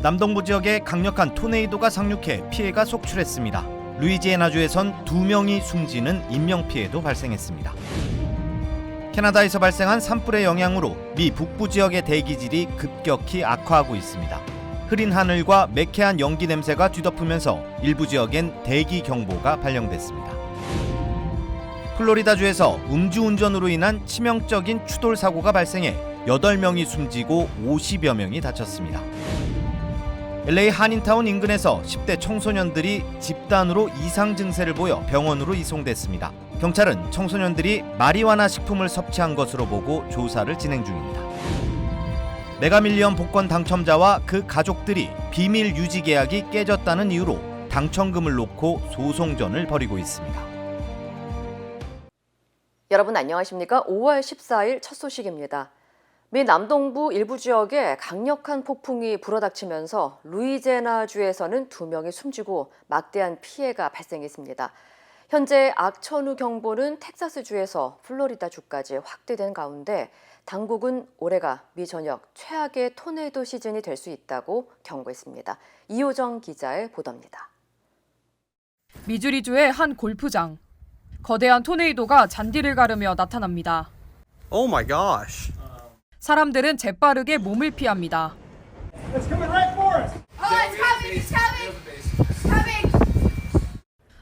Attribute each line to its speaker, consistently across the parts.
Speaker 1: 남동부 지역에 강력한 토네이도가 상륙해 피해가 속출했습니다. 루이지애나주에선 2명이 숨지는 인명피해도 발생했습니다. 캐나다에서 발생한 산불의 영향으로 미 북부 지역의 대기질이 급격히 악화하고 있습니다. 흐린 하늘과 매캐한 연기 냄새가 뒤덮으면서 일부 지역엔 대기 경보가 발령됐습니다. 플로리다주에서 음주운전으로 인한 치명적인 추돌 사고가 발생해 8명이 숨지고 50여 명이 다쳤습니다. LA 한인타운 인근에서 10대 청소년들이 집단으로 이상 증세를 보여 병원으로 이송됐습니다. 경찰은 청소년들이 마리화나 식품을 섭취한 것으로 보고 조사를 진행 중입니다. 메가밀리언 복권 당첨자와 그 가족들이 비밀 유지 계약이 깨졌다는 이유로 당첨금을 놓고 소송전을 벌이고 있습니다.
Speaker 2: 여러분 안녕하십니까? 5월 14일 첫 소식입니다. 미 남동부 일부 지역에 강력한 폭풍이 불어닥치면서 루이지애나주에서는 2명이 숨지고 막대한 피해가 발생했습니다. 현재 악천후 경보는 텍사스주에서 플로리다주까지 확대된 가운데 당국은 올해가 미 전역 최악의 토네이도 시즌이 될 수 있다고 경고했습니다. 이호정 기자의 보도입니다.
Speaker 3: 미주리주의 한 골프장. 거대한 토네이도가 잔디를 가르며 나타납니다.
Speaker 4: Oh my gosh.
Speaker 3: 사람들은 재빠르게 몸을 피합니다.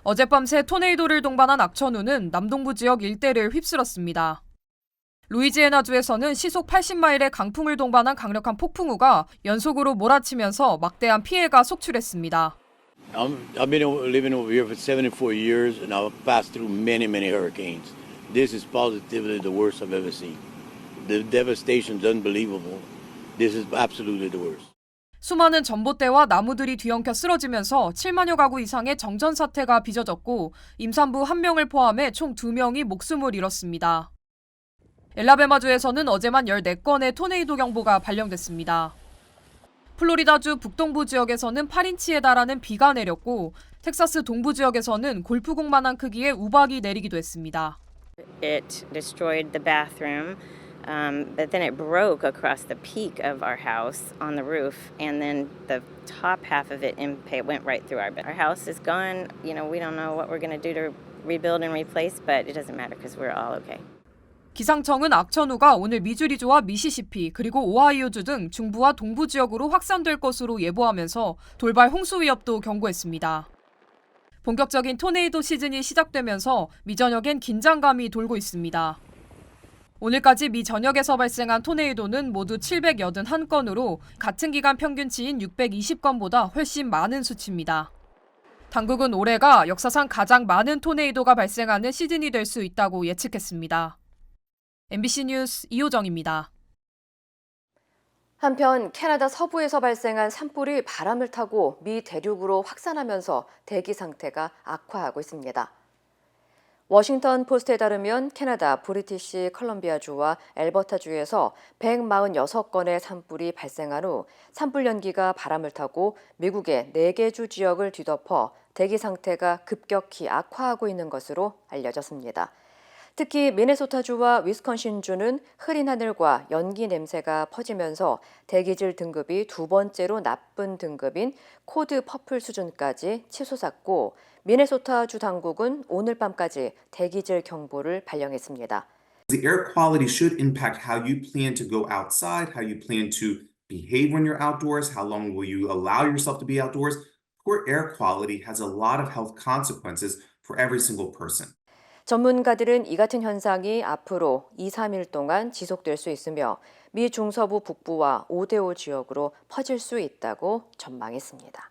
Speaker 3: 어젯밤새 토네이도를 동반한 악천후는 남동부 지역 일대를 휩쓸었습니다. 루이지애나주에서는 시속 80마일의 강풍을 동반한 강력한 폭풍우가 연속으로 몰아치면서 막대한 피해가 속출했습니다.
Speaker 5: I've been living over here for 74 years and I've passed through many hurricanes. This is positively the worst I've ever seen. The devastation is unbelievable. This is absolutely the worst.
Speaker 3: 수많은 전봇대와 나무들이 뒤엉켜 쓰러지면서 7만여 가구 이상의 정전 사태가 빚어졌고 임산부 1명을 포함해 총 2명이 목숨을 잃었습니다. 엘라베마주에서는 어제만 14건의 토네이도 경보가 발령됐습니다. 플로리다주 북동부 지역에서는 8인치에 달하는 비가 내렸고 텍사스 동부 지역에서는 골프공만한 크기의 우박이 내리기도 했습니다.
Speaker 6: It destroyed the bathroom, but then it broke across the peak of our house on the roof, and then the top half of it went right through our bed. Our house is gone. You know, we don't know what we're going to do to rebuild and replace, but it doesn't matter because we're all okay.
Speaker 3: 기상청은 악천후가 오늘 미주리주와 미시시피 그리고 오하이오주 등 중부와 동부 지역으로 확산될 것으로 예보하면서 돌발 홍수 위협도 경고했습니다. 본격적인 토네이도 시즌이 시작되면서 미 전역엔 긴장감이 돌고 있습니다. 오늘까지 미 전역에서 발생한 토네이도는 모두 781건으로 같은 기간 평균치인 620건보다 훨씬 많은 수치입니다. 당국은 올해가 역사상 가장 많은 토네이도가 발생하는 시즌이 될 수 있다고 예측했습니다. MBC 뉴스 이호정입니다.
Speaker 2: 한편 캐나다 서부에서 발생한 산불이 바람을 타고 미 대륙으로 확산하면서 대기 상태가 악화하고 있습니다. 워싱턴 포스트에 따르면 캐나다 브리티시 컬럼비아주와 엘버타주에서 146건의 산불이 발생한 후 산불 연기가 바람을 타고 미국의 4개 주 지역을 뒤덮어 대기 상태가 급격히 악화하고 있는 것으로 알려졌습니다. 특히 미네소타주와 위스콘신주는 흐린 하늘과 연기 냄새가 퍼지면서 대기질 등급이 2번째로 나쁜 등급인 코드 퍼플 수준까지 치솟았고 미네소타주 당국은 오늘 밤까지 대기질 경보를 발령했습니다.
Speaker 7: The air quality should impact how you plan to go outside, how you plan to behave when you're outdoors, how long will you allow yourself to be outdoors. Poor air quality has a lot of health consequences for every single person.
Speaker 2: 전문가들은 이 같은 현상이 앞으로 2-3일 동안 지속될 수 있으며 미 중서부 북부와 5대5 지역으로 퍼질 수 있다고 전망했습니다.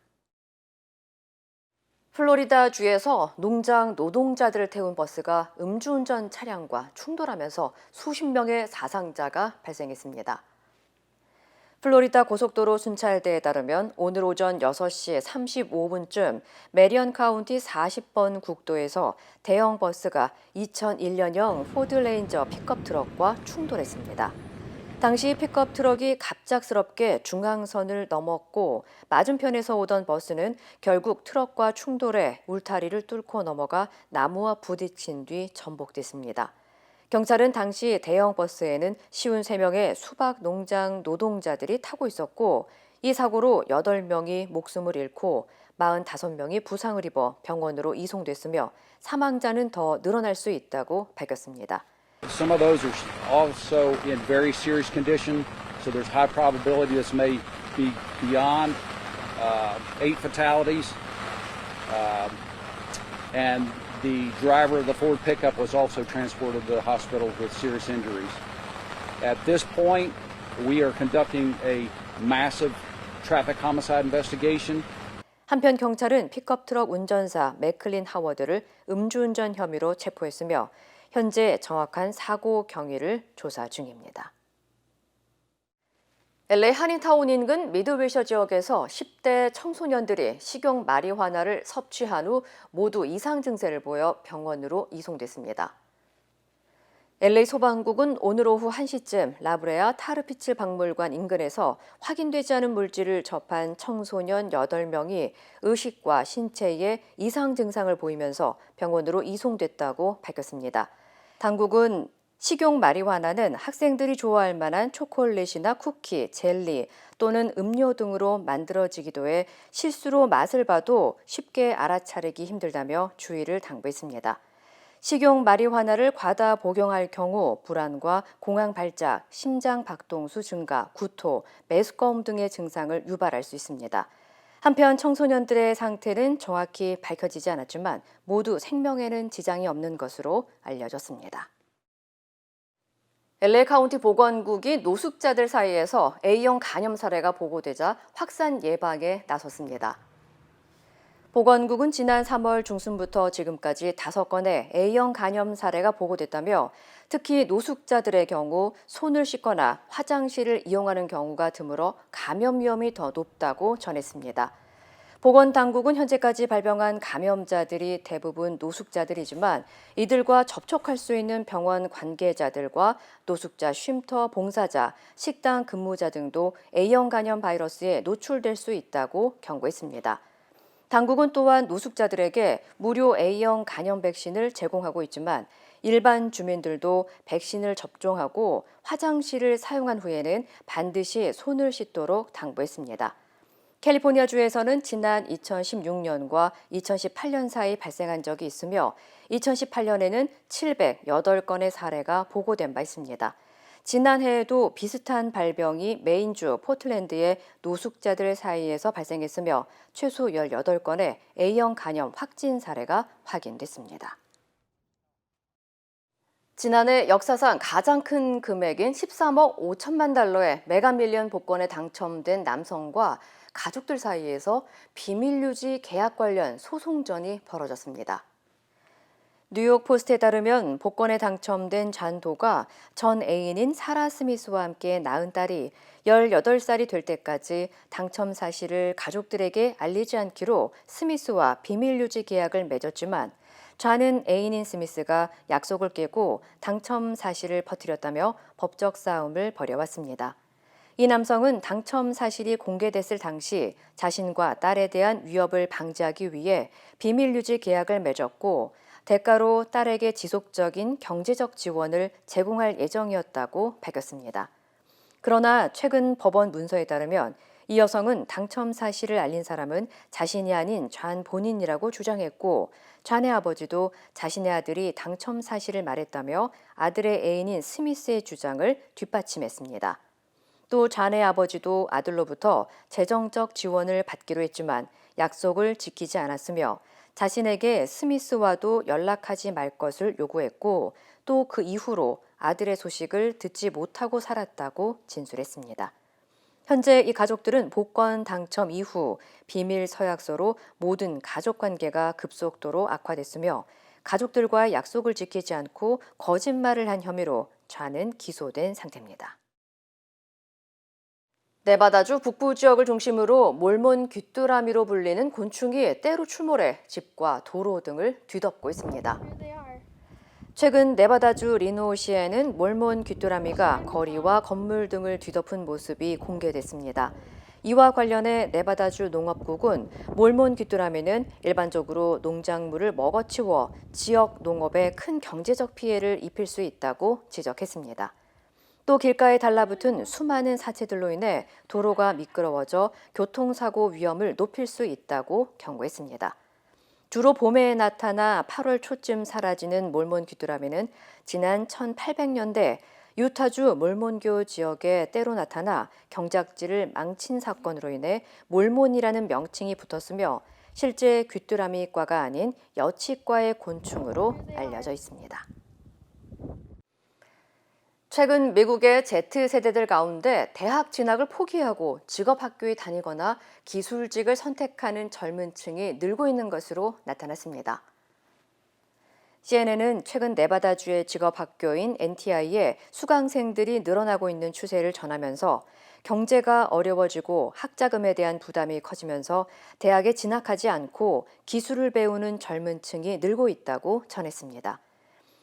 Speaker 2: 플로리다주에서 농장 노동자들을 태운 버스가 음주운전 차량과 충돌하면서 수십 명의 사상자가 발생했습니다. 플로리다 고속도로 순찰대에 따르면 오늘 오전 6시 35분쯤 메리언 카운티 40번 국도에서 대형 버스가 2001년형 포드 레인저 픽업 트럭과 충돌했습니다. 당시 픽업 트럭이 갑작스럽게 중앙선을 넘었고 맞은편에서 오던 버스는 결국 트럭과 충돌해 울타리를 뚫고 넘어가 나무와 부딪힌 뒤 전복됐습니다. 경찰은 당시 대형 버스에는 53명의 수박 농장 노동자들이 타고 있었고 이 사고로 8명이 목숨을 잃고 45명이 부상을 입어 병원으로 이송됐으며 사망자는 더 늘어날 수 있다고 밝혔습니다.
Speaker 8: Some of those are also in very serious condition, so there's high probability this may be beyond 8 fatalities. And the driver of the Ford pickup was also transported to the hospital with serious injuries. At this point, we are conducting a massive traffic homicide investigation.
Speaker 2: 한편 경찰은 픽업 트럭 운전사 맥클린 하워드를 음주운전 혐의로 체포했으며 현재 정확한 사고 경위를 조사 중입니다. LA 한인타운 인근 미드위셔 지역에서 10대 청소년들이 식용 마리화나를 섭취한 후 모두 이상 증세를 보여 병원으로 이송됐습니다. LA 소방국은 오늘 오후 1시쯤 라브레아 타르피츠 박물관 인근에서 확인되지 않은 물질을 접한 청소년 8명이 의식과 신체에 이상 증상을 보이면서 병원으로 이송됐다고 밝혔습니다. 당국은 식용 마리화나는 학생들이 좋아할 만한 초콜릿이나 쿠키, 젤리 또는 음료 등으로 만들어지기도 해 실수로 맛을 봐도 쉽게 알아차리기 힘들다며 주의를 당부했습니다. 식용 마리화나를 과다 복용할 경우 불안과 공황 발작, 심장 박동수 증가, 구토, 메스꺼움 등의 증상을 유발할 수 있습니다. 한편 청소년들의 상태는 정확히 밝혀지지 않았지만 모두 생명에는 지장이 없는 것으로 알려졌습니다. LA 카운티 보건국이 노숙자들 사이에서 A형 간염 사례가 보고되자 확산 예방에 나섰습니다. 보건국은 지난 3월 중순부터 지금까지 5건의 A형 간염 사례가 보고됐다며 특히 노숙자들의 경우 손을 씻거나 화장실을 이용하는 경우가 드물어 감염 위험이 더 높다고 전했습니다. 보건당국은 현재까지 발병한 감염자들이 대부분 노숙자들이지만 이들과 접촉할 수 있는 병원 관계자들과 노숙자 쉼터 봉사자, 식당 근무자 등도 A형 간염 바이러스에 노출될 수 있다고 경고했습니다. 당국은 또한 노숙자들에게 무료 A형 간염 백신을 제공하고 있지만 일반 주민들도 백신을 접종하고 화장실을 사용한 후에는 반드시 손을 씻도록 당부했습니다. 캘리포니아주에서는 지난 2016년과 2018년 사이 발생한 적이 있으며 2018년에는 708건의 사례가 보고된 바 있습니다. 지난해에도 비슷한 발병이 메인주 포틀랜드의 노숙자들 사이에서 발생했으며 최소 18건의 A형 간염 확진 사례가 확인됐습니다. 지난해 역사상 가장 큰 금액인 13억 5천만 달러의 메가밀리언 복권에 당첨된 남성과 가족들 사이에서 비밀 유지 계약 관련 소송전이 벌어졌습니다. 뉴욕 포스트에 따르면 복권에 당첨된 잔도가 전 애인인 사라 스미스와 함께 낳은 딸이 18살이 될 때까지 당첨 사실을 가족들에게 알리지 않기로 스미스와 비밀 유지 계약을 맺었지만 좌는 애인인 스미스가 약속을 깨고 당첨 사실을 퍼뜨렸다며 법적 싸움을 벌여왔습니다. 이 남성은 당첨 사실이 공개됐을 당시 자신과 딸에 대한 위협을 방지하기 위해 비밀 유지 계약을 맺었고 대가로 딸에게 지속적인 경제적 지원을 제공할 예정이었다고 밝혔습니다. 그러나 최근 법원 문서에 따르면 이 여성은 당첨 사실을 알린 사람은 자신이 아닌 좌 본인이라고 주장했고 좌의 아버지도 자신의 아들이 당첨 사실을 말했다며 아들의 애인인 스미스의 주장을 뒷받침했습니다. 또 좌의 아버지도 아들로부터 재정적 지원을 받기로 했지만 약속을 지키지 않았으며 자신에게 스미스와도 연락하지 말 것을 요구했고 또 그 이후로 아들의 소식을 듣지 못하고 살았다고 진술했습니다. 현재 이 가족들은 복권 당첨 이후 비밀 서약서로 모든 가족 관계가 급속도로 악화됐으며 가족들과의 약속을 지키지 않고 거짓말을 한 혐의로 좌는 기소된 상태입니다. 네바다주 북부 지역을 중심으로 몰몬 귀뚜라미로 불리는 곤충이 때로 출몰해 집과 도로 등을 뒤덮고 있습니다. 최근 네바다주 리노시에는 몰몬 귀뚜라미가 거리와 건물 등을 뒤덮은 모습이 공개됐습니다. 이와 관련해 네바다주 농업국은 몰몬 귀뚜라미는 일반적으로 농작물을 먹어치워 지역 농업에 큰 경제적 피해를 입힐 수 있다고 지적했습니다. 또 길가에 달라붙은 수많은 사체들로 인해 도로가 미끄러워져 교통사고 위험을 높일 수 있다고 경고했습니다. 주로 봄에 나타나 8월 초쯤 사라지는 몰몬 귀뚜라미는 지난 1800년대 유타주 몰몬교 지역에 때로 나타나 경작지를 망친 사건으로 인해 몰몬이라는 명칭이 붙었으며 실제 귀뚜라미과가 아닌 여치과의 곤충으로 알려져 있습니다. 최근 미국의 Z세대들 가운데 대학 진학을 포기하고 직업학교에 다니거나 기술직을 선택하는 젊은 층이 늘고 있는 것으로 나타났습니다. CNN은 최근 네바다주의 직업학교인 NTI에 수강생들이 늘어나고 있는 추세를 전하면서 경제가 어려워지고 학자금에 대한 부담이 커지면서 대학에 진학하지 않고 기술을 배우는 젊은 층이 늘고 있다고 전했습니다.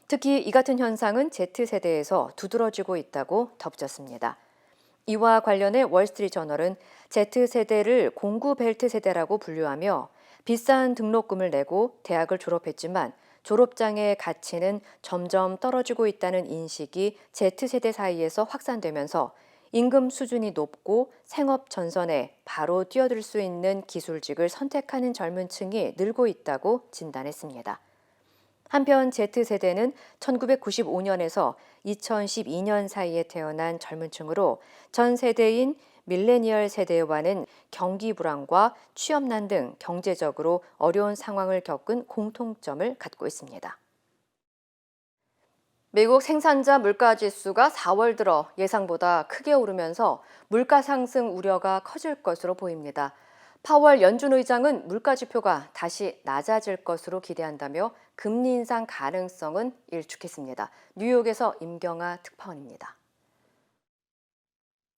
Speaker 2: 특히 이 같은 현상은 Z세대에서 두드러지고 있다고 덧붙였습니다. 이와 관련해 월스트리트저널은 Z세대를 공구 벨트 세대라고 분류하며 비싼 등록금을 내고 대학을 졸업했지만 졸업장의 가치는 점점 떨어지고 있다는 인식이 Z세대 사이에서 확산되면서 임금 수준이 높고 생업 전선에 바로 뛰어들 수 있는 기술직을 선택하는 젊은 층이 늘고 있다고 진단했습니다. 한편 Z세대는 1995년에서 2012년 사이에 태어난 젊은 층으로 전 세대인 밀레니얼 세대와는 경기 불안과 취업난 등 경제적으로 어려운 상황을 겪은 공통점을 갖고 있습니다. 미국 생산자 물가지수가 4월 들어 예상보다 크게 오르면서 물가 상승 우려가 커질 것으로 보입니다. 파월 연준 의장은 물가지표가 다시 낮아질 것으로 기대한다며 금리 인상 가능성은 일축했습니다. 뉴욕에서 임경아 특파원입니다.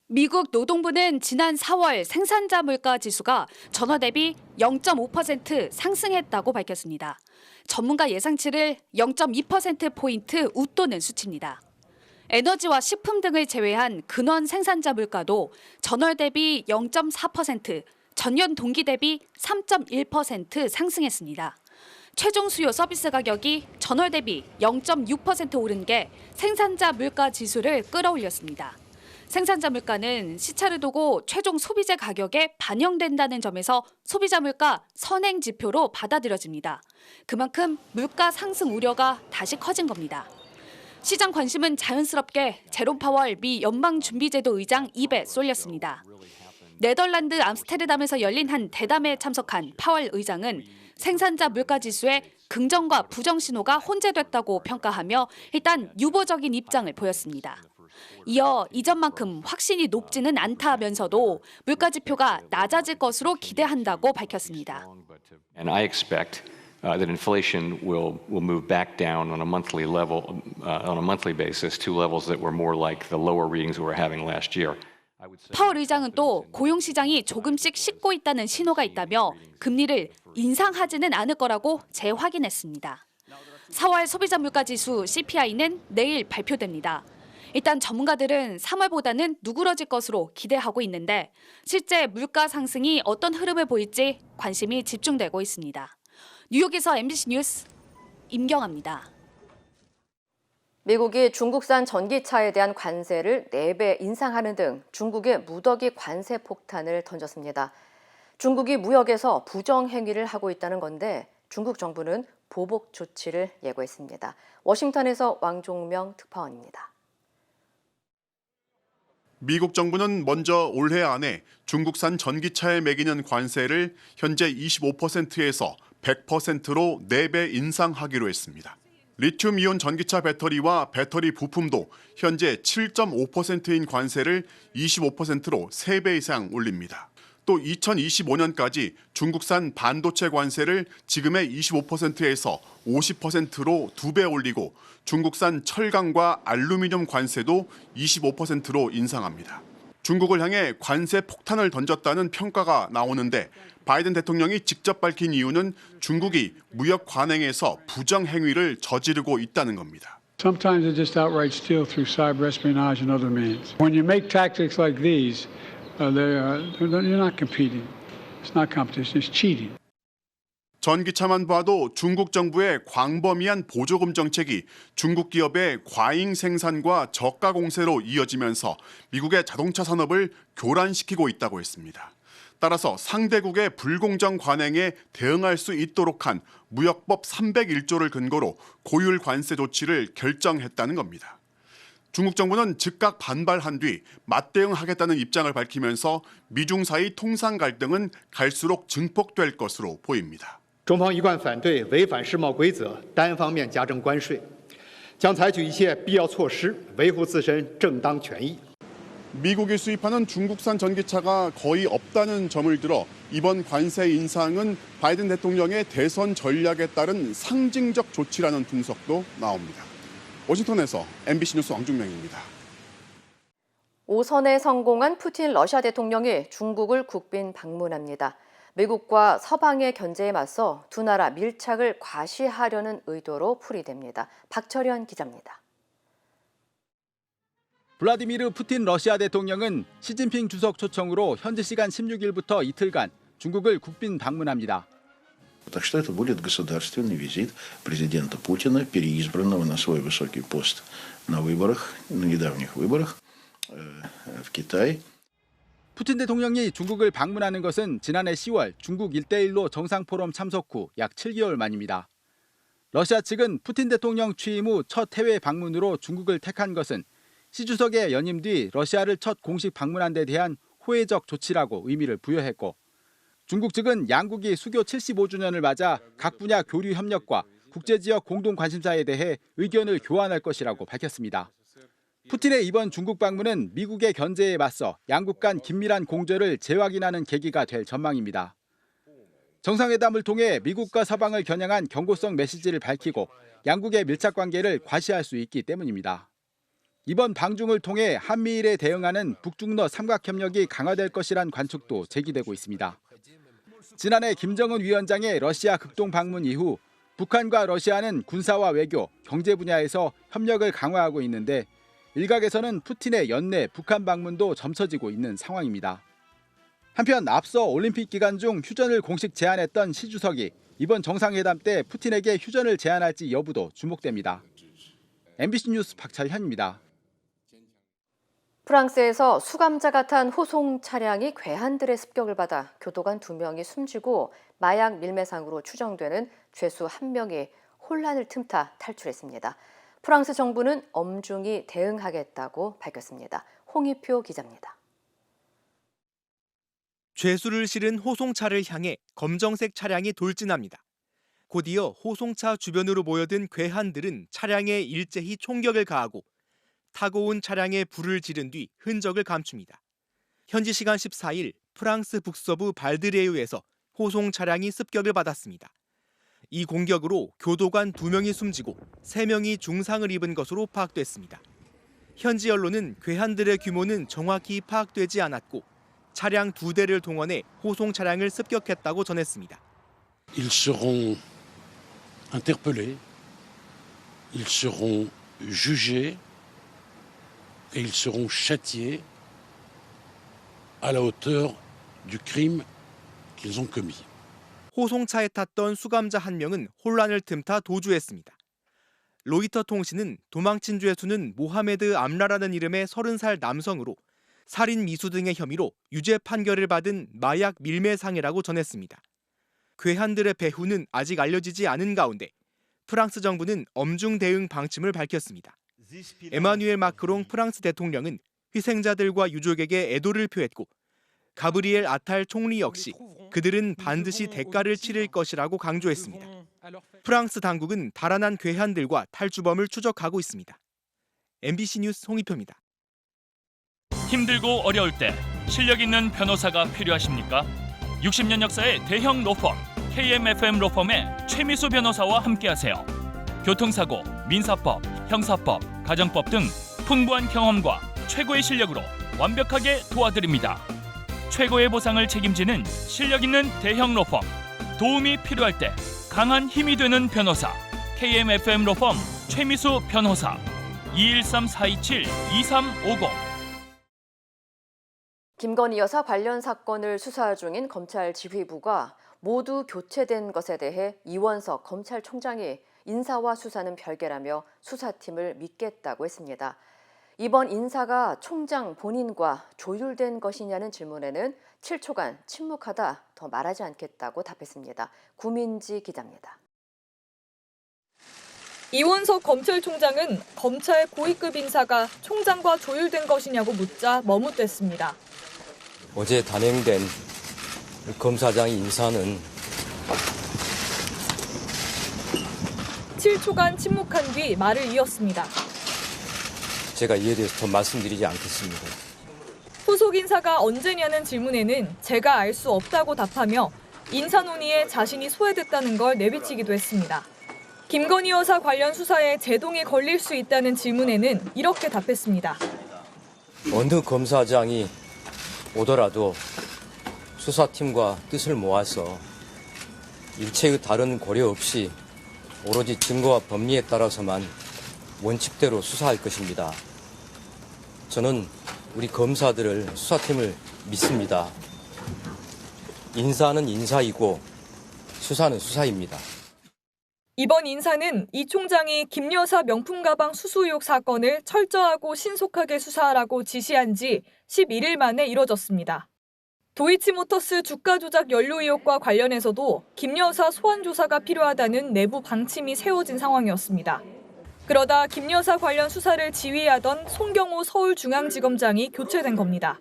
Speaker 9: 미국 노동부는 지난 4월 생산자 물가 지수가 전월 대비 0.5% 상승했다고 밝혔습니다. 전문가 예상치를 0.2%포인트 웃도는 수치입니다. 에너지와 식품 등을 제외한 근원 생산자 물가도 전월 대비 0.4%, 전년 동기 대비 3.1% 상승했습니다. 최종 수요 서비스 가격이 전월 대비 0.6% 오른 게 생산자 물가 지수를 끌어올렸습니다. 생산자 물가는 시차를 두고 최종 소비재 가격에 반영된다는 점에서 소비자 물가 선행 지표로 받아들여집니다. 그만큼 물가 상승 우려가 다시 커진 겁니다. 시장 관심은 자연스럽게 제롬 파월 미 연방준비제도 의장 입에 쏠렸습니다. 네덜란드 암스테르담에서 열린 한 대담에 참석한 파월 의장은 생산자 물가 지수에 긍정과 부정 신호가 혼재됐다고 평가하며 일단 유보적인 입장을 보였습니다. 이어 이전만큼 확신이 높지는 않다면서도 물가 지표가 낮아질 것으로 기대한다고 밝혔습니다.
Speaker 10: And I expect that inflation will move back down on a monthly level, on a monthly basis, to levels that were more like the lower readings we were having last year.
Speaker 9: 파월 의장은 또 고용 시장이 조금씩 식고 있다는 신호가 있다며 금리를 인상하지는 않을 거라고 재확인했습니다. 4월 소비자 물가 지수 CPI는 내일 발표됩니다. 일단 전문가들은 3월보다는 누그러질 것으로 기대하고 있는데 실제 물가 상승이 어떤 흐름을 보일지 관심이 집중되고 있습니다. 뉴욕에서 MBC 뉴스 임경아입니다.
Speaker 2: 미국이 중국산 전기차에 대한 관세를 4배 인상하는 등 중국에 무더기 관세 폭탄을 던졌습니다. 중국이 무역에서 부정 행위를 하고 있다는 건데 중국 정부는 보복 조치를 예고했습니다. 워싱턴에서 왕종명 특파원입니다.
Speaker 11: 미국 정부는 먼저 올해 안에 중국산 전기차에 매기는 관세를 현재 25%에서 100%로 4배 인상하기로 했습니다. 리튬이온 전기차 배터리와 배터리 부품도 현재 7.5%인 관세를 25%로 3배 이상 올립니다. 또 2025년까지 중국산 반도체 관세를 지금의 25%에서 50%로 2배 올리고 중국산 철강과 알루미늄 관세도 25%로 인상합니다. 중국을 향해 관세 폭탄을 던졌다는 평가가 나오는데 바이든 대통령이 직접 밝힌 이유는 중국이 무역 관행에서 부정 행위를 저지르고 있다는 겁니다.
Speaker 12: Sometimes they just outright steal through cyber espionage and other means. When you make tactics like these, you're not competing. It's not competition, it's cheating.
Speaker 11: 전기차만 봐도 중국 정부의 광범위한 보조금 정책이 중국 기업의 과잉 생산과 저가 공세로 이어지면서 미국의 자동차 산업을 교란시키고 있다고 했습니다. 따라서 상대국의 불공정 관행에 대응할 수 있도록 한 무역법 301조를 근거로 고율 관세 조치를 결정했다는 겁니다. 중국 정부는 즉각 반발한 뒤 맞대응하겠다는 입장을 밝히면서 미중 사이 통상 갈등은 갈수록 증폭될 것으로 보입니다.
Speaker 13: 中方一贯反对违反世贸规则、单方面加征关税，将采取一切必要措施维护自身正当权益。
Speaker 11: 미국이 수입하는 중국산 전기차가 거의 없다는 점을 들어 이번 관세 인상은 바이든 대통령의 대선 전략에 따른 상징적 조치라는 분석도 나옵니다. 워싱턴에서 MBC 뉴스 왕중명입니다.
Speaker 2: 5선에 성공한 푸틴 러시아 대통령이 중국을 국빈 방문합니다. 미국과 서방의 견제에 맞서 두 나라 밀착을 과시하려는 의도로 풀이됩니다. 박철현 기자입니다.
Speaker 14: 블라디미르 푸틴 러시아 대통령은 시진핑 주석 초청으로 현지 시간 16일부터 이틀간 중국을 국빈 방문합니다.
Speaker 15: Так что это будет государственный визит президента Путина, переизбранного на свой высокий пост на выборах, на недавних выборах в Китае.
Speaker 14: 푸틴 대통령이 중국을 방문하는 것은 지난해 10월 중국 1대1로 정상포럼 참석 후 약 7개월 만입니다. 러시아 측은 푸틴 대통령 취임 후 첫 해외 방문으로 중국을 택한 것은 시 주석의 연임 뒤 러시아를 첫 공식 방문한 데 대한 호혜적 조치라고 의미를 부여했고, 중국 측은 양국이 수교 75주년을 맞아 각 분야 교류 협력과 국제지역 공동 관심사에 대해 의견을 교환할 것이라고 밝혔습니다. 푸틴의 이번 중국 방문은 미국의 견제에 맞서 양국 간 긴밀한 공조를 재확인하는 계기가 될 전망입니다. 정상회담을 통해 미국과 서방을 겨냥한 경고성 메시지를 밝히고 양국의 밀착 관계를 과시할 수 있기 때문입니다. 이번 방중을 통해 한미일에 대응하는 북중러 삼각협력이 강화될 것이란 관측도 제기되고 있습니다. 지난해 김정은 위원장의 러시아 극동 방문 이후 북한과 러시아는 군사와 외교, 경제 분야에서 협력을 강화하고 있는데 일각에서는 푸틴의 연내 북한 방문도 점쳐지고 있는 상황입니다. 한편 앞서 올림픽 기간 중 휴전을 공식 제안했던 시 주석이 이번 정상회담 때 푸틴에게 휴전을 제안할지 여부도 주목됩니다. MBC 뉴스 박철현입니다.
Speaker 2: 프랑스에서 수감자가 탄 호송 차량이 괴한들의 습격을 받아 교도관 2명이 숨지고 마약 밀매상으로 추정되는 죄수 1명이 혼란을 틈타 탈출했습니다. 프랑스 정부는 엄중히 대응하겠다고 밝혔습니다. 홍희표 기자입니다.
Speaker 16: 죄수를 실은 호송차를 향해 검정색 차량이 돌진합니다. 곧이어 호송차 주변으로 모여든 괴한들은 차량에 일제히 총격을 가하고 타고 온 차량에 불을 지른 뒤 흔적을 감춥니다. 현지 시간 14일 프랑스 북서부 발드레유에서 호송 차량이 습격을 받았습니다. 이 공격으로 교도관 2명이 숨지고 3명이 중상을 입은 것으로 파악됐습니다. 현지 언론은 괴한들의 규모는 정확히 파악되지 않았고 차량 2대를 동원해 호송 차량을 습격했다고 전했습니다.
Speaker 17: Ils seront interpellés, ils seront jugés et ils seront châtiés à la hauteur du crime qu'ils ont commis.
Speaker 16: 호송차에 탔던 수감자 1명은 혼란을 틈타 도주했습니다. 로이터 통신은 도망친 죄수는 모하메드 암라라는 이름의 30살 남성으로 살인 미수 등의 혐의로 유죄 판결을 받은 마약 밀매상이라고 전했습니다. 괴한들의 배후는 아직 알려지지 않은 가운데 프랑스 정부는 엄중 대응 방침을 밝혔습니다. 에마뉘엘 마크롱 프랑스 대통령은 희생자들과 유족에게 애도를 표했고 가브리엘 아탈 총리 역시 그들은 반드시 대가를 치를 것이라고 강조했습니다. 프랑스 당국은 달아난 괴한들과 탈주범을 추적하고 있습니다. MBC 뉴스 홍희표입니다.
Speaker 18: 힘들고 어려울 때 실력 있는 변호사가 필요하십니까? 60년 역사의 대형 로펌 KMFM 로펌의 최미수 변호사와 함께하세요. 교통사고, 민사법, 형사법, 가정법 등 풍부한 경험과 최고의 실력으로 완벽하게 도와드립니다. 최고의 보상을 책임지는 실력 있는 대형 로펌, 도움이 필요할 때 강한 힘이 되는 변호사 KMFM 로펌 최미수 변호사 213-427-2350.
Speaker 2: 김건희 여사 관련 사건을 수사 중인 검찰 지휘부가 모두 교체된 것에 대해 이원석 검찰총장이 인사와 수사는 별개라며 수사팀을 믿겠다고 했습니다. 이번 인사가 총장 본인과 조율된 것이냐는 질문에는 7초간 침묵하다 더 말하지 않겠다고 답했습니다. 구민지 기자입니다.
Speaker 3: 이원석 검찰총장은 검찰 고위급 인사가 총장과 조율된 것이냐고 묻자 머뭇댔습니다.
Speaker 19: 어제 단행된 검사장 인사는
Speaker 3: 7초간 침묵한 뒤 말을 이었습니다.
Speaker 19: 제가 이에 대해서 더 말씀드리지 않겠습니다.
Speaker 3: 후속 인사가 언제냐는 질문에는 제가 알 수 없다고 답하며 인사 논의에 자신이 소외됐다는 걸 내비치기도 했습니다. 김건희 여사 관련 수사에 제동이 걸릴 수 있다는 질문에는 이렇게 답했습니다.
Speaker 19: 어느 검사장이 오더라도 수사팀과 뜻을 모아서 일체의 다른 고려 없이 오로지 증거와 법리에 따라서만 원칙대로 수사할 것입니다. 저는 우리 검사들을 수사팀을 믿습니다. 인사는 인사이고 수사는 수사입니다.
Speaker 3: 이번 인사는 이 총장이 김 여사 명품 가방 수수 의혹 사건을 철저하고 신속하게 수사하라고 지시한 지 11일 만에 이뤄졌습니다. 도이치모터스 주가 조작 연루 의혹과 관련해서도 김 여사 소환 조사가 필요하다는 내부 방침이 세워진 상황이었습니다. 그러다 김 여사 관련 수사를 지휘하던 송경호 서울중앙지검장이 교체된 겁니다.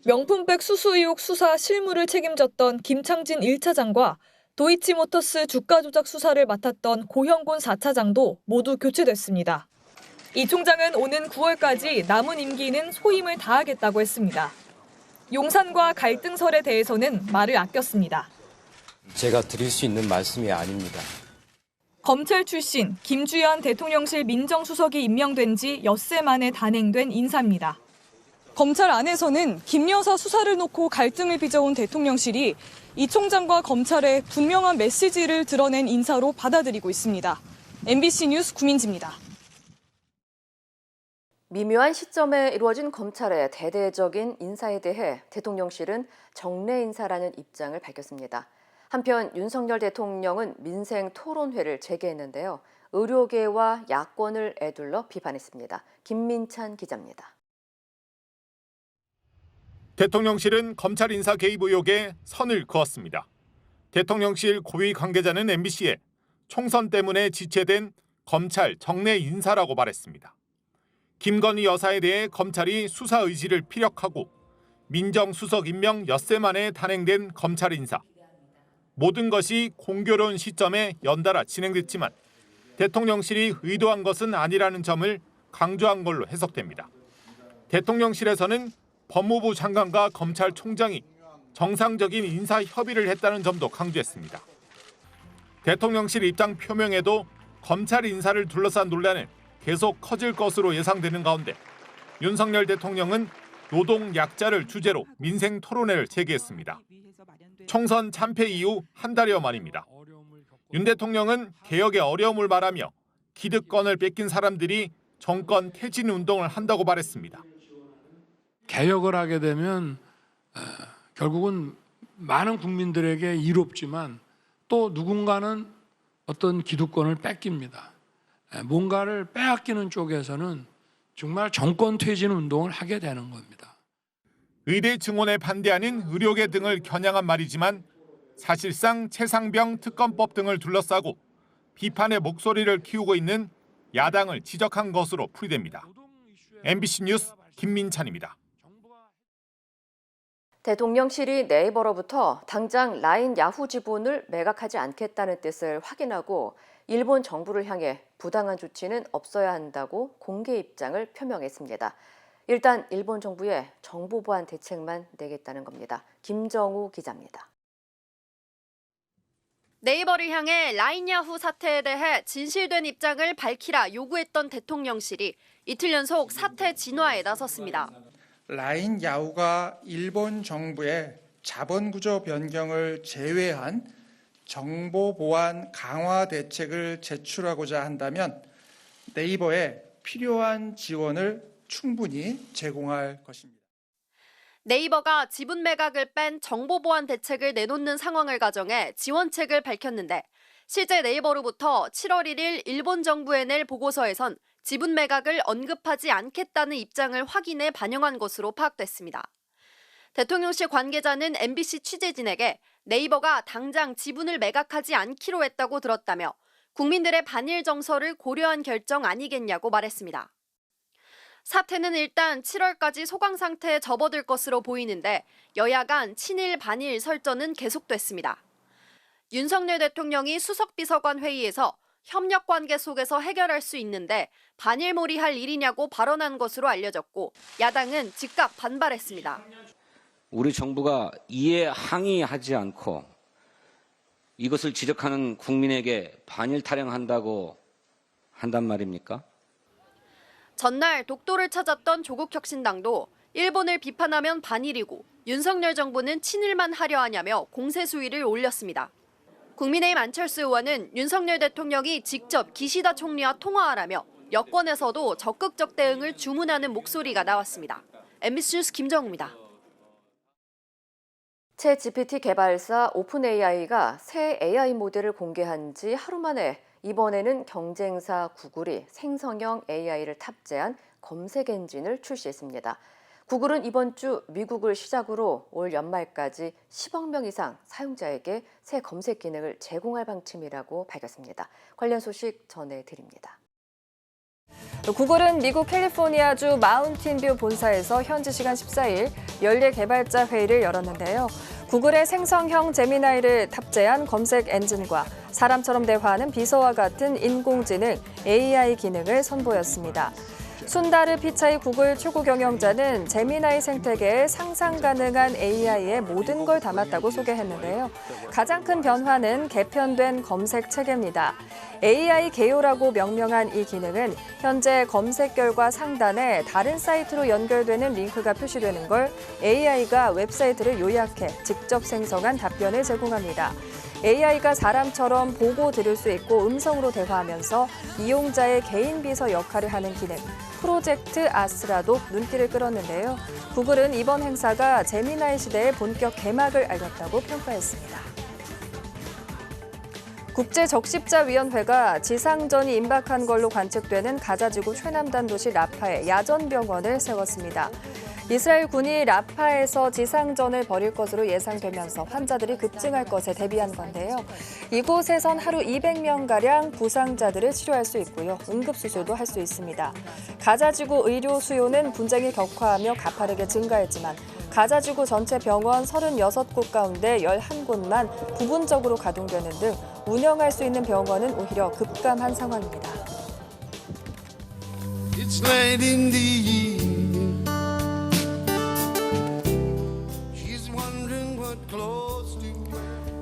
Speaker 3: 명품백 수수 의혹 수사 실무를 책임졌던 김창진 1차장과 도이치모터스 주가 조작 수사를 맡았던 고형곤 4차장도 모두 교체됐습니다. 이 총장은 오는 9월까지 남은 임기는 소임을 다하겠다고 했습니다. 용산과 갈등설에 대해서는 말을 아꼈습니다.
Speaker 19: 제가 드릴 수 있는 말씀이 아닙니다.
Speaker 3: 검찰 출신 김주현 대통령실 민정수석이 임명된 지 엿새 만에 단행된 인사입니다. 검찰 안에서는 김 여사 수사를 놓고 갈등을 빚어온 대통령실이 이 총장과 검찰의 분명한 메시지를 드러낸 인사로 받아들이고 있습니다. MBC 뉴스 구민지입니다.
Speaker 2: 미묘한 시점에 이루어진 검찰의 대대적인 인사에 대해 대통령실은 정례 인사라는 입장을 밝혔습니다. 한편 윤석열 대통령은 민생 토론회를 재개했는데요. 의료계와 야권을 에둘러 비판했습니다. 김민찬 기자입니다.
Speaker 20: 대통령실은 검찰 인사 개입 의혹에 선을 그었습니다. 대통령실 고위 관계자는 MBC에 총선 때문에 지체된 검찰 정례 인사라고 말했습니다. 김건희 여사에 대해 검찰이 수사 의지를 피력하고 민정수석 임명 엿새 만에 단행된 검찰 인사. 모든 것이 공교로운 시점에 연달아 진행됐지만 대통령실이 의도한 것은 아니라는 점을 강조한 걸로 해석됩니다. 대통령실에서는 법무부 장관과 검찰총장이 정상적인 인사 협의를 했다는 점도 강조했습니다. 대통령실 입장 표명에도 검찰 인사를 둘러싼 논란은 계속 커질 것으로 예상되는 가운데 윤석열 대통령은 노동 약자를 주제로 민생 토론회를 재개했습니다. 총선 참패 이후 한 달여 만입니다. 윤 대통령은 개혁의 어려움을 말하며 기득권을 뺏긴 사람들이 정권 퇴진 운동을 한다고 말했습니다.
Speaker 17: 개혁을 하게 되면 결국은 많은 국민들에게 이롭지만 또 누군가는 어떤 기득권을 뺏깁니다. 뭔가를 빼앗기는 쪽에서는 정말 정권 퇴진 운동을 하게 되는 겁니다.
Speaker 20: 의대 증원에 반대하는 의료계 등을 겨냥한 말이지만 사실상 최상병 특검법 등을 둘러싸고 비판의 목소리를 키우고 있는 야당을 지적한 것으로 풀이됩니다. MBC 뉴스 김민찬입니다.
Speaker 2: 대통령실이 네이버로부터 당장 라인 야후 지분을 매각하지 않겠다는 뜻을 확인하고 일본 정부를 향해 부당한 조치는 없어야 한다고 공개 입장을 표명했습니다. 일단 일본 정부에 정보 보안 대책만 내겠다는 겁니다. 김정우 기자입니다.
Speaker 21: 네이버를 향해 라인 야후 사태에 대해 진실된 입장을 밝히라 요구했던 대통령실이 이틀 연속 사태 진화에 나섰습니다.
Speaker 22: 라인 야후가 일본 정부의 자본구조 변경을 제외한 정보 보안 강화 대책을 제출하고자 한다면 네이버에 필요한 지원을 충분히 제공할 것입니다.
Speaker 21: 네이버가 지분 매각을 뺀 정보 보안 대책을 내놓는 상황을 가정해 지원책을 밝혔는데 실제 네이버로부터 7월 1일 일본 정부에 낼 보고서에선 지분 매각을 언급하지 않겠다는 입장을 확인해 반영한 것으로 파악됐습니다. 대통령실 관계자는 MBC 취재진에게 네이버가 당장 지분을 매각하지 않기로 했다고 들었다며 국민들의 반일 정서를 고려한 결정 아니겠냐고 말했습니다. 사태는 일단 7월까지 소강 상태에 접어들 것으로 보이는데 여야 간 친일 반일 설전은 계속됐습니다. 윤석열 대통령이 수석비서관 회의에서 협력 관계 속에서 해결할 수 있는데 반일몰이할 일이냐고 발언한 것으로 알려졌고 야당은 즉각 반발했습니다.
Speaker 1: 우리 정부가 이에 항의하지 않고 이것을 지적하는 국민에게 반일 타령한다고 한단 말입니까?
Speaker 21: 전날 독도를 찾았던 조국혁신당도 일본을 비판하면 반일이고 윤석열 정부는 친일만 하려 하냐며 공세 수위를 올렸습니다. 국민의힘 안철수 의원은 윤석열 대통령이 직접 기시다 총리와 통화하라며 여권에서도 적극적 대응을 주문하는 목소리가 나왔습니다. MBC 뉴스 김정우입니다.
Speaker 2: 챗GPT 개발사 오픈AI가 새 AI 모델을 공개한 지 하루 만에 이번에는 경쟁사 구글이 생성형 AI를 탑재한 검색 엔진을 출시했습니다. 구글은 이번 주 미국을 시작으로 올 연말까지 10억 명 이상 사용자에게 새 검색 기능을 제공할 방침이라고 밝혔습니다. 관련 소식 전해드립니다. 구글은 미국 캘리포니아주 마운틴뷰 본사에서 현지 시간 14일 연례 개발자 회의를 열었는데요. 구글의 생성형 제미나이를 탑재한 검색 엔진과 사람처럼 대화하는 비서와 같은 인공지능 AI 기능을 선보였습니다. 순다르 피차이 구글 최고 경영자는 제미나이 생태계에 상상 가능한 AI의 모든 걸 담았다고 소개했는데요. 가장 큰 변화는 개편된 검색 체계입니다. AI 개요라고 명명한 이 기능은 현재 검색 결과 상단에 다른 사이트로 연결되는 링크가 표시되는 걸 AI가 웹사이트를 요약해 직접 생성한 답변을 제공합니다. AI가 사람처럼 보고 들을 수 있고 음성으로 대화하면서 이용자의 개인 비서 역할을 하는 기능, 프로젝트 아스라도 눈길을 끌었는데요. 구글은 이번 행사가 제미나이 시대의 본격 개막을 알렸다고 평가했습니다. 국제적십자위원회가 지상전이 임박한 걸로 관측되는 가자지구 최남단 도시 라파에 야전병원을 세웠습니다. 이스라엘 군이 라파에서 지상전을 벌일 것으로 예상되면서 환자들이 급증할 것에 대비한 건데요. 이곳에선 하루 200명가량 부상자들을 치료할 수 있고요. 응급수술도 할 수 있습니다. 가자지구 의료 수요는 분쟁이 격화하며 가파르게 증가했지만 가자지구 전체 병원 36곳 가운데 11곳만 부분적으로 가동되는 등 운영할 수 있는 병원은 오히려 급감한 상황입니다.
Speaker 4: It's late in the evening.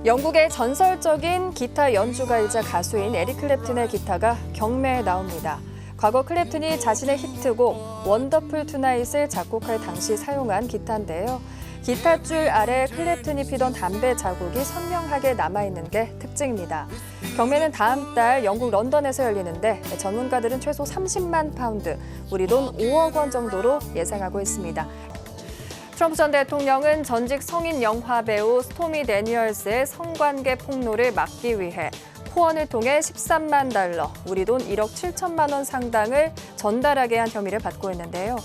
Speaker 2: 영국의 전설적인 기타 연주가이자 가수인 에릭 클랩튼의 기타가 경매에 나옵니다. 과거 클랩튼이 자신의 히트곡 원더풀 투나잇을 작곡할 당시 사용한 기타인데요. 기타줄 아래 클랩튼이 피던 담배 자국이 선명하게 남아있는 게 특징입니다. 경매는 다음 달 영국 런던에서 열리는데 전문가들은 최소 30만 파운드, 우리 돈 5억 원 정도로 예상하고 있습니다. 트럼프 전 대통령은 전직 성인 영화 배우 스토미 데니얼스의 성관계 폭로를 막기 위해 코언을 통해 13만 달러, 우리 돈 1억 7천만 원 상당을 전달하게 한 혐의를 받고 있는데요.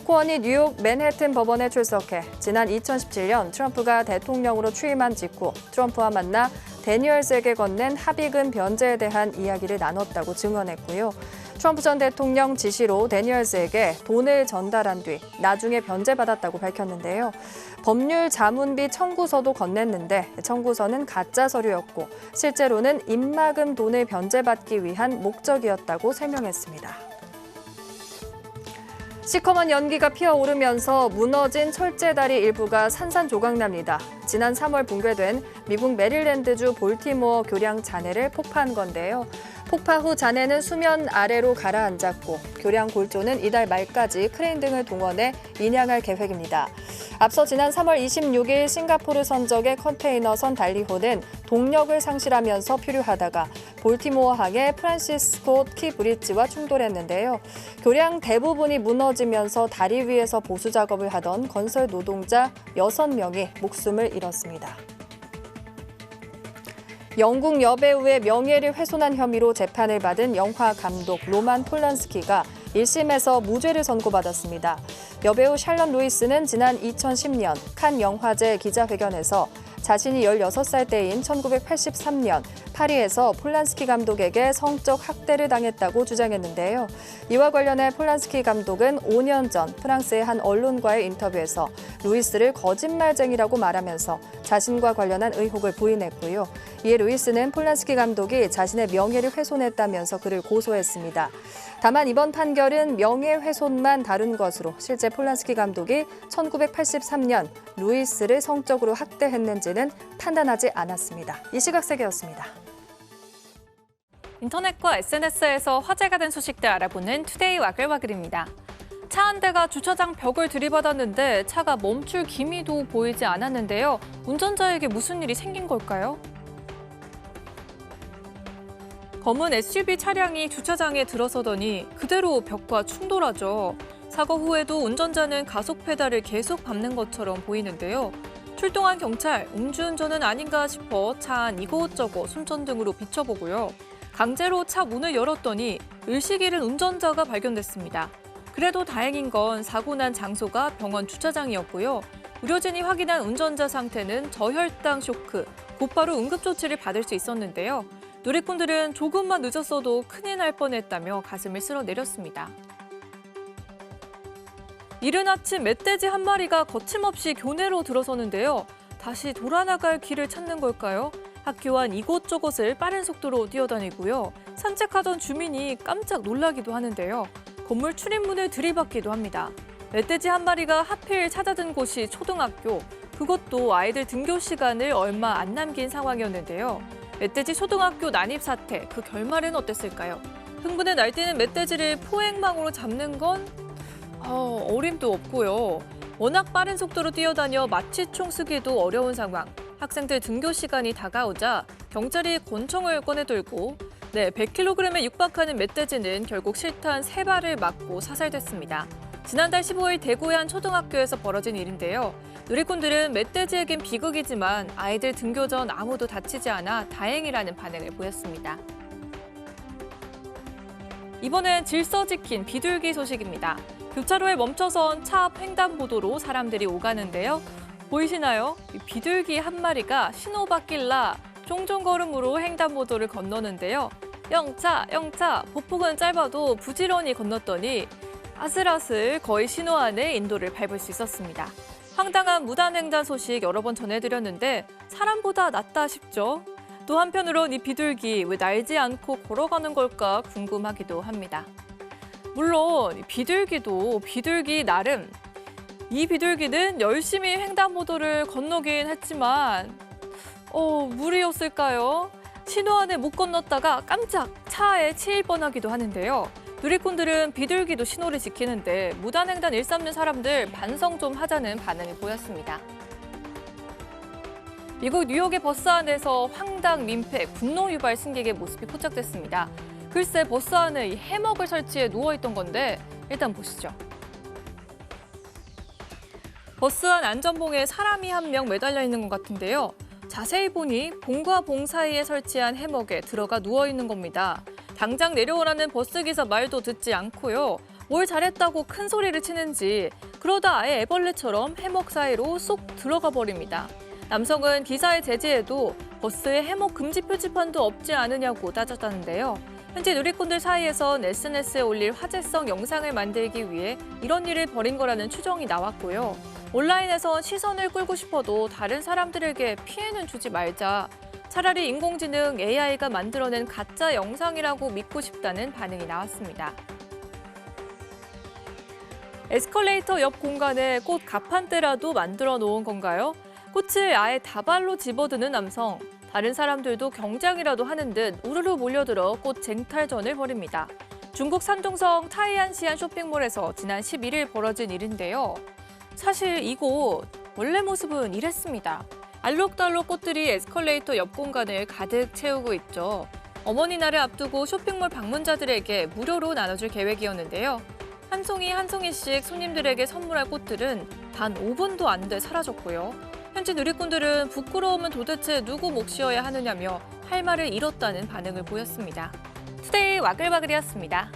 Speaker 2: 코언이 뉴욕 맨해튼 법원에 출석해 지난 2017년 트럼프가 대통령으로 취임한 직후 트럼프와 만나 데니얼스에게 건넨 합의금 변제에 대한 이야기를 나눴다고 증언했고요. 트럼프 전 대통령 지시로 데니얼스에게 돈을 전달한 뒤 나중에 변제받았다고 밝혔는데요. 법률 자문비 청구서도 건넸는데 청구서는 가짜 서류였고 실제로는 입막음 돈을 변제받기 위한 목적이었다고 설명했습니다. 시커먼 연기가 피어오르면서 무너진 철제다리 일부가 산산조각납니다. 지난 3월 붕괴된 미국 메릴랜드주 볼티모어 교량 잔해를 폭파한 건데요.
Speaker 5: 폭파 후 잔해는 수면 아래로 가라앉았고 교량 골조는 이달 말까지 크레인 등을 동원해 인양할 계획입니다. 앞서 지난 3월 26일 싱가포르 선적의 컨테이너선 달리호는 동력을 상실하면서 표류하다가 볼티모어항의 프란시스코 키 브릿지와 충돌했는데요. 교량 대부분이 무너지면서 다리 위에서 보수 작업을 하던 건설 노동자 6명이 목숨을 잃었습니다. 영국 여배우의 명예를 훼손한 혐의로 재판을 받은 영화 감독 로만 폴란스키가 1심에서 무죄를 선고받았습니다. 여배우 샬럿 루이스는 지난 2010년 칸 영화제 기자회견에서 자신이 16살 때인 1983년 파리에서 폴란스키 감독에게 성적 학대를 당했다고 주장했는데요. 이와 관련해 폴란스키 감독은 5년 전 프랑스의 한 언론과의 인터뷰에서 루이스를 거짓말쟁이라고 말하면서 자신과 관련한 의혹을 부인했고요. 이에 루이스는 폴란스키 감독이 자신의 명예를 훼손했다면서 그를 고소했습니다. 다만 이번 판결은 명예훼손만 다룬 것으로 실제 폴란스키 감독이 1983년 루이스를 성적으로 학대했는지는 판단하지 않았습니다. 이 시각 세계였습니다.
Speaker 6: 인터넷과 SNS에서 화제가 된 소식들 알아보는 투데이 와글와글입니다. 차 한 대가 주차장 벽을 들이받았는데 차가 멈출 기미도 보이지 않았는데요. 운전자에게 무슨 일이 생긴 걸까요? 검은 SUV 차량이 주차장에 들어서더니 그대로 벽과 충돌하죠. 사고 후에도 운전자는 가속 페달을 계속 밟는 것처럼 보이는데요. 출동한 경찰, 음주운전은 아닌가 싶어 차 안 이곳저곳 손전등으로 비춰보고요. 강제로 차 문을 열었더니 의식 잃은 운전자가 발견됐습니다. 그래도 다행인 건 사고 난 장소가 병원 주차장이었고요. 의료진이 확인한 운전자 상태는 저혈당 쇼크, 곧바로 응급조치를 받을 수 있었는데요. 누리꾼들은 조금만 늦었어도 큰일 날 뻔했다며 가슴을 쓸어내렸습니다. 이른 아침 멧돼지 한 마리가 거침없이 교내로 들어서는데요. 다시 돌아나갈 길을 찾는 걸까요? 학교 안 이곳저곳을 빠른 속도로 뛰어다니고요. 산책하던 주민이 깜짝 놀라기도 하는데요. 건물 출입문을 들이받기도 합니다. 멧돼지 한 마리가 하필 찾아든 곳이 초등학교, 그것도 아이들 등교 시간을 얼마 안 남긴 상황이었는데요. 멧돼지 초등학교 난입 사태, 그 결말은 어땠을까요? 흥분에 날뛰는 멧돼지를 포획망으로 잡는 건 어림도 없고요. 워낙 빠른 속도로 뛰어다녀 마취총 쓰기도 어려운 상황. 학생들 등교 시간이 다가오자 경찰이 권총을 꺼내들고 100kg에 육박하는 멧돼지는 결국 실탄 3발을 맞고 사살됐습니다. 지난달 15일 대구의 한 초등학교에서 벌어진 일인데요. 누리꾼들은 멧돼지에겐 비극이지만 아이들 등교 전 아무도 다치지 않아 다행이라는 반응을 보였습니다. 이번엔 질서 지킨 비둘기 소식입니다. 교차로에 멈춰선 차 앞 횡단보도로 사람들이 오가는데요. 보이시나요? 비둘기 한 마리가 신호받길라 종종걸음으로 횡단보도를 건너는데요. 영차, 영차, 보폭은 짧아도 부지런히 건넜더니 아슬아슬 거의 신호 안에 인도를 밟을 수 있었습니다. 황당한 무단횡단 소식 여러 번 전해드렸는데 사람보다 낫다 싶죠? 또 한편으론 이 비둘기 왜 날지 않고 걸어가는 걸까 궁금하기도 합니다. 물론 비둘기도 비둘기 나름 이 비둘기는 열심히 횡단보도를 건너긴 했지만 무리였을까요? 신호 안에 못 건넜다가 깜짝 차에 치일 뻔하기도 하는데요. 누리꾼들은 비둘기도 신호를 지키는데 무단횡단 일삼는 사람들 반성 좀 하자는 반응을 보였습니다. 미국 뉴욕의 버스 안에서 황당, 민폐, 분노 유발 승객의 모습이 포착됐습니다. 글쎄 버스 안에 이 해먹을 설치해 누워있던 건데 일단 보시죠. 버스 안 안전봉에 사람이 한 명 매달려 있는 것 같은데요. 자세히 보니 봉과 봉 사이에 설치한 해먹에 들어가 누워있는 겁니다. 당장 내려오라는 버스기사 말도 듣지 않고요. 뭘 잘했다고 큰 소리를 치는지 그러다 아예 애벌레처럼 해먹 사이로 쏙 들어가 버립니다. 남성은 기사의 제지에도 버스에 해먹 금지 표지판도 없지 않으냐고 따졌다는데요. 현재 누리꾼들 사이에선 SNS에 올릴 화제성 영상을 만들기 위해 이런 일을 벌인 거라는 추정이 나왔고요. 온라인에선 시선을 끌고 싶어도 다른 사람들에게 피해는 주지 말자. 차라리 인공지능 AI가 만들어낸 가짜 영상이라고 믿고 싶다는 반응이 나왔습니다. 에스컬레이터 옆 공간에 꽃 가판대라도 만들어 놓은 건가요? 꽃을 아예 다발로 집어드는 남성. 다른 사람들도 경장이라도 하는 듯 우르르 몰려들어 꽃 쟁탈전을 벌입니다. 중국 산둥성 타이안시안 쇼핑몰에서 지난 11일 벌어진 일인데요. 사실 이곳 원래 모습은 이랬습니다. 알록달록 꽃들이 에스컬레이터 옆 공간을 가득 채우고 있죠. 어머니날을 앞두고 쇼핑몰 방문자들에게 무료로 나눠줄 계획이었는데요. 한 송이 한 송이씩 손님들에게 선물할 꽃들은 단 5분도 안 돼 사라졌고요. 현지 누리꾼들은 부끄러우면 도대체 누구 몫이어야 하느냐며 할 말을 잃었다는 반응을 보였습니다. 투데이 와글와글이었습니다.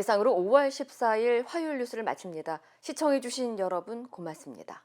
Speaker 2: 이상으로 5월 14일 화요일 뉴스를 마칩니다. 시청해주신 여러분 고맙습니다.